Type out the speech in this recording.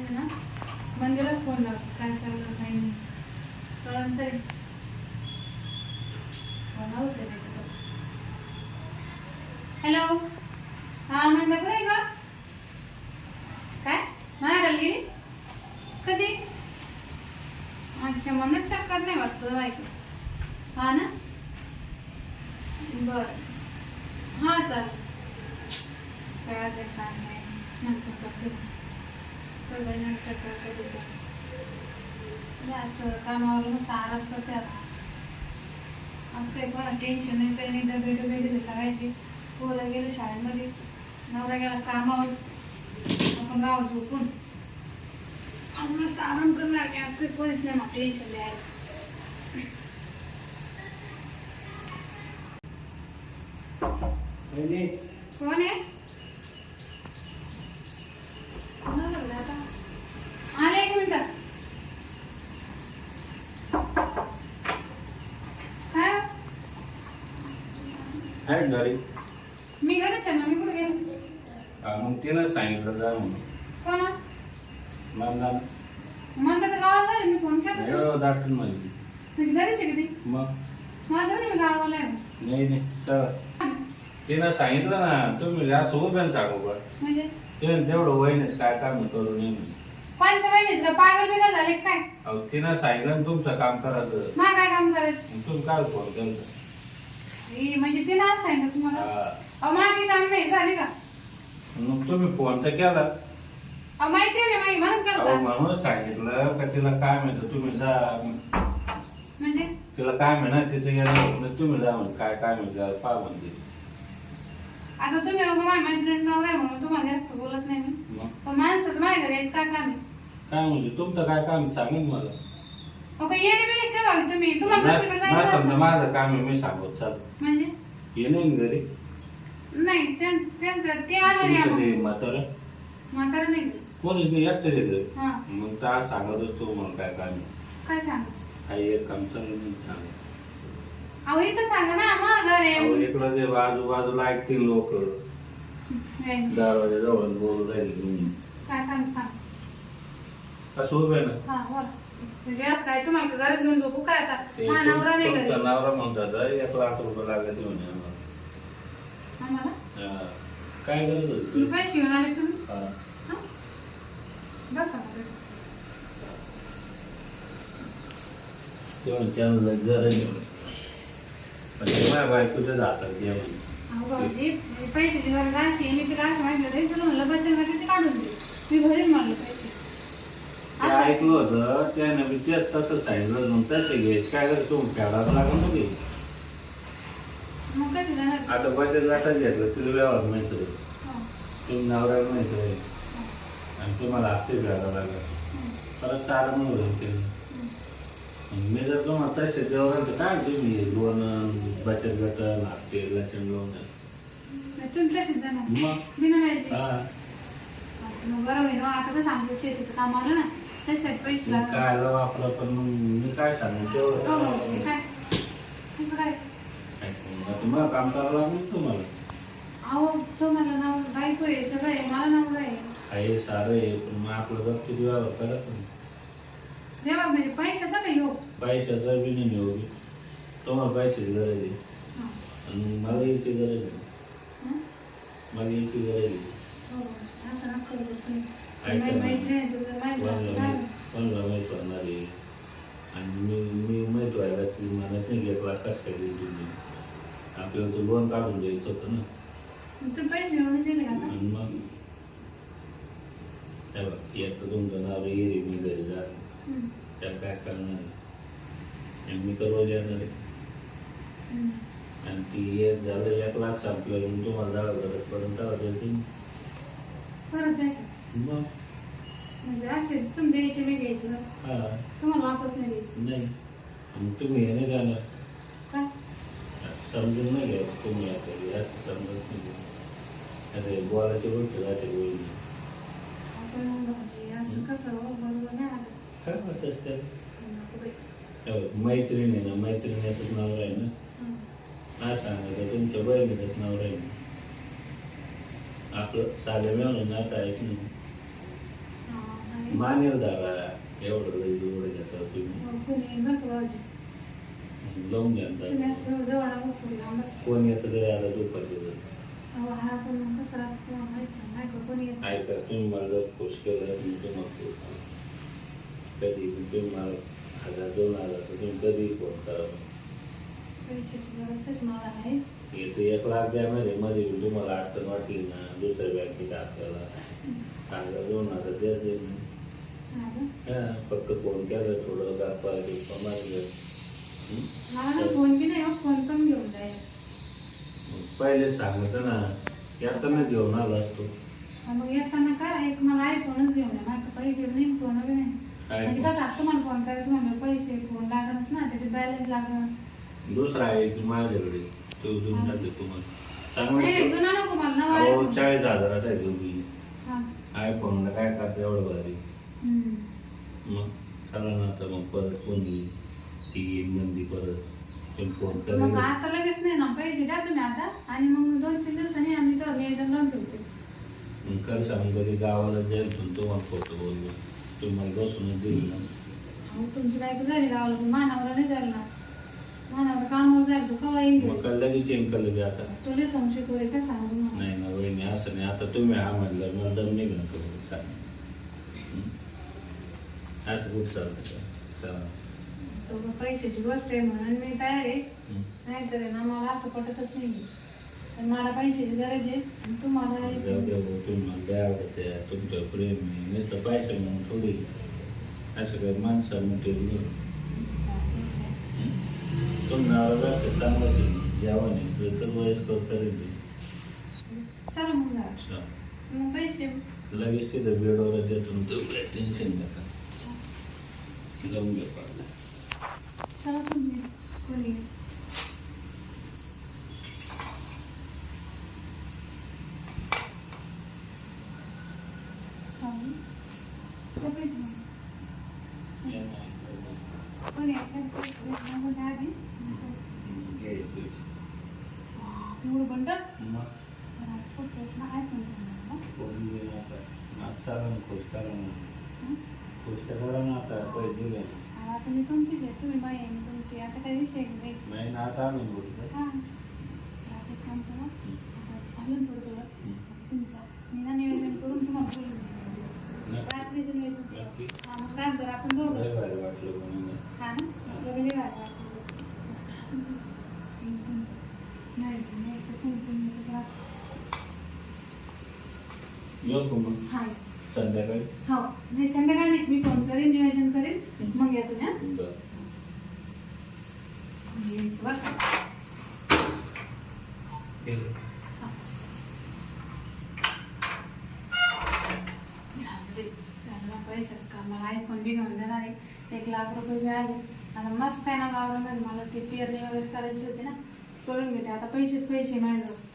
ना मंदिला फोन लाव काय चाललं काही नाही कळलं तरी हॅलो हा मंदा कुठे आहे ग काय माहेराला गेली कधी अच्छा म्हणूनच चक्कर नाही वाटतो ऐक हा ना बरं हां चालेल काय अर्जंट काम नाही नंतर करते थोडं नंतर करते असं कामावर मस्त आराम करते आता असं आहे कोणा टेन्शन नाही काही नाही डबे डबे गेले सगळ्याचे पोरं गेले शाळेमध्ये नवरा गेला कामावर आपण राहू झोपून आज मस्त आराम करणार की आज काही कोणीच नाही मग टेन्शन द्यायला कोण आहे आले एक मिनिट आहे घरी मी घरीच आहे ना मी कुठे गेले मग तिनं सांगितलं जा म्हणून कोण मला म्हणतात तर गावाला आहे मी फोन केला दाटून माझी म्हणजे घरीच आहे कधी मग माझं मी गावाला आहे नाही तर तिनं सांगितलं ना तुम्ही असं उभ्यानं सांगू का म्हणजे तिनं तेवढं वहिनीच काय काम करू नये कोणत्या बहिणीच का पागल बिगल झाले काय अहो तिनं सांगितलं ना तुमचं काम करायचं मा काय काम करायचं तुम्ही काय फोन केलं म्हणजे ते नाच सांगितलं तुम्हाला अहो माझी काम नाही झाली का मग तुम्ही फोन तर केला अहो माहिती आहे ना म्हणून अहो केलं म्हणूनच सांगितलं का तिला काय म्हणतो तुम्ही जा म्हणजे तिला काय म्हणा तिचं येणं तुम्ही जा म्हण काय काय म्हणते पा म्हणते आता तुम्ही माझ्या मैत्रिणी नवरा आहे म्हणून तुम्हाला जास्त बोलत नाही मी पण माणसं माझ्या घरी यायचं काय काम आहे काय म्हणजे तुमचं काय काम सांगेन मला ओके येणे बिणे काय भावी तुम्ही तुम्हाला दुसरीकडे जायचं समजा असेल. माझं काम आहे मी सांगत चाल म्हणजे ये नाही घरी नाही त्यांचं ते आलं नाही आपण म्हातारा म्हातारा नाही कोणीच नाही एकटं घरी हा मग तर आज सांगत असतो मग काय काम आहे. काय सांग काही एक काम चालू नाही सांग अहो इथं सांगा ना मग घर आहे इकडं ते बाजूला ऐकतील लोक हे, दरवाजा जवळ बोलू राहिले काय काम सांग असं उभे ना हा बोला म्हणजे असं काय तुम्हाला गरज घेऊन झोपू काय आता ते हा नवरा नाही घरी तुमचा नवरा म्हणतात 1,00,000 लागले ते म्हणे आम्हाला हा. काय गरज होती तुम्ही पैसे घेऊन आले तुम्ही हा. हा? बसा मग. ते म्हणे त्यांना गरज आहे म्हणे. पण ते माझ्या बायकोच्या हातात घ्या म्हणे. अहो भाऊजी पैशाची गरज अशी आहे, मी तिला असं माहिती होतं तुला म्हणलं बचत गटाचे काढून दे मी भरीन म्हणलं पैसे ते ऐकलं होतं त्याने बी तेच तसं सांगितलं मग तसे घ्यायचे काय करायचं तुम्ही खेळावं लागून ना घे मग कसे जाणार आता बचत गटात घेतलं तिला व्यवहार माहित आहे हो. तुम्ही नवऱ्याला माहित आहे आणि तुम्हाला हप्ते घ्यायला लागला परत तारण होईल ते मी जर तुम्हाला तसे देवर तर काय तुम्ही लोन बचत गट हप्ते लक्षण लोन नाही, तुम्ही कसे जाणार मग बिना व्याजाचे. हा मग बरं होईल हो, आता कसं आमचं शेतीचं काम आलं ना त्यासाठी पैसे मग लागतात काय वापरा पण मग मी काय सांगू हो हो, तेवढं काय तुझं काय तुम्हाला काम करावं लागेल तुम्हाला अहो तुम्हाला नाव बायको आहे सगळं आहे मला नाव आहे आहे सारं आहे पण मग आपलं गपची व्यवहार करत नाही देवा म्हणजे पैशाचं काही हो पैशाचा बी नाही हो तुम्हाला पैशाची गरज आहे हा. आणि मला याची गरज आहे हं? मला याची गरज आहे हो, असं नका करू तुम्ही. ऐका माझी ना. मैत्रीण आहे तुझं माहिती आहे. कोणाला माहीत होणार आहे आणि मी माहीत व्हायला ती मला नाही घेतला कसं काय दिली तुम्ही आपल्याला तो लोन काढून द्यायचं होतं ना तू पैसे घेऊन गेले का आता? आणि मग हे बघ, एक तर तुमचं नाव येईल मी घरी जा हं. त्याला काय करणार आहे आणि मी तर रोज येणार आहे हं. आणि ती एक झालं 1,00,000 संपलं मग तुम्हाला जावं गरज पडून टाका तुम्ही परत द्यायचं मग म्हणजे असे तुम्ही द्यायचे मी घ्यायचे बस हा तुम्हाला वापस नाही द्यायचं नाही मग तुम्ही हे नाही जाणार काय समजून नाही घ्या तुम्ही आता असं समजत नाही अरे बोलायची गोष्ट जाते बोलली आपण भाजी असं कसं हो बरोबर नाही आलं काय वाटत असतं नको बाई. मैत्रीण आहे ना मैत्रिणीचंच नाव आहे ना हं. हा सांगायचं तुमच्या बहिणीचंच नाव आहे ना आपलं साधं मिळून नातं आहे की नाही हा, आणि मानेल दादा एवढं लई एवढं घेता तुम्ही कोणी येईल बरं का भाऊजी. लावून घ्या ना. तुम्ही असं जवळ वस्तू लांब असं. कोण येतं जरी आला दुपारचं जर. अहो हा पण मग कसं राहतं तुम्हाला माहिती आहे. नाही का कोणी येत. ऐका तुम्ही मला जर खुश केलं मी तुम्हाला खुश कधी तुम्ही मला 1000-2000 तर तुम्ही कधी फोन करा. पैशाची गरज तेच मला आहेच. येतं 1 लाख द्यामध्ये मध्ये तुम्हाला अडचण वाटली ना दुसऱ्या बँकेत आपल्याला 1000-2000 द्यायचे हा का? हां फक्त फोन केला थोडं गप्पा मारलं. मला ना फोन बी नाही हो, फोन पण घेऊन जाईल. पहिले सांगत ना येतानाच घेऊन आलो असतो. मग येताना काय एक मला आयफोनच घेऊन या. माझ्या पैसे नाही फोन बी नाही. म्हणजे कसं आता तुम्हाला फोन करायचं म्हणलं पैसे फोन लागणच ना त्याचे बॅलन्स लागण. दुसरा आहे की माझ्याकडे तो देऊन टाकले तुम्हाला नाही चांगलं. जुना नको मला नवा अहो iPhone. 40,000 आहे दोघी हा. आयफोनला काय करते एवढं भारी. हम्म. मग चला ना आता मग परत कोणी ती येईल मंदी परत तुम्ही फोन मग करेल. आता लगेच नाही ना पैसे द्या तुम्ही आता आणि मग 2-3 दिवसांनी आम्ही तो नियोजन लावून ठेवते. मग खरं सांगून कधी गावाला जाईल तुम्हाला फोटो बोललो तुम्हाला बसूनच देईल ना. अहो तुमची बायको झाली गावाला पण मानावरा नाही झालं ना. मानावरा कामावर जाईल तो केव्हा येईल. मग काल लगेच येईन का लगे आता. तुला संशय करे काय सांगू तुम्हाला. नाही ना वहिनी असं नाही आता तुम्ही हा म्हणलं मला दम निघणं करू सांग. असं खूप चालतं का चला. तो पैशाची गोष्ट आहे म्हणून मी तयार आहे. नाहीतर आहे ना मला असं पटतच नाही. पण मला पैशाची गरज आहे आणि तुम्हाला जाऊ द्या भाऊ, तुम्हाला द्या आवडते तुमचं प्रेम आहे नुसतं पैसे म्हणून थोडी असं काही माणसं मोठे तुम्हाला चांगलं जेवण आहे तर वयस्कर करेल. चला मग जा. मग पैसे लगेच तिथं बेडवर देतो तेवढं टेन्शन नका लावून घ्या पाहिजे. चला तुम्ही कोणी एवढं बंड चाला ना खुश करा ना खुश करा ना आता पैसे दिले आता मी तुमची घे तुम्ही बाई आहे तुमची आता काही विषय नाही. नाही ना आता आणून बोलतो. हां आता काम करा आता चालेल थोडं थोडं आता तुमचा मी ना नियोजन करून तुम्हाला बोलून रात्रीचं नियोजन. नक्की हां मग काय करा आपण दोघं. लय भारी वाटलं म्हणून. हां ना आपल्याला लई भारी वाटलं. नाही नाही तर कोण येऊ का मग हां संध्याकाळी. हो नाही संध्याकाळी नाही मी फोन करेन नियोजन करेन मग या तुम्ही. हां बरं. यायचं बरं का. केलं. पैशाचं काम मला आयफोन बी घेऊन देणार आहे. 1 लाख रुपये बी आले. आता मस्त आहे ना गावामध्ये मला ती पेरणी वगैरे करायची होती ना करून घेते आता पैसेच पैसे माझ्याजवळ.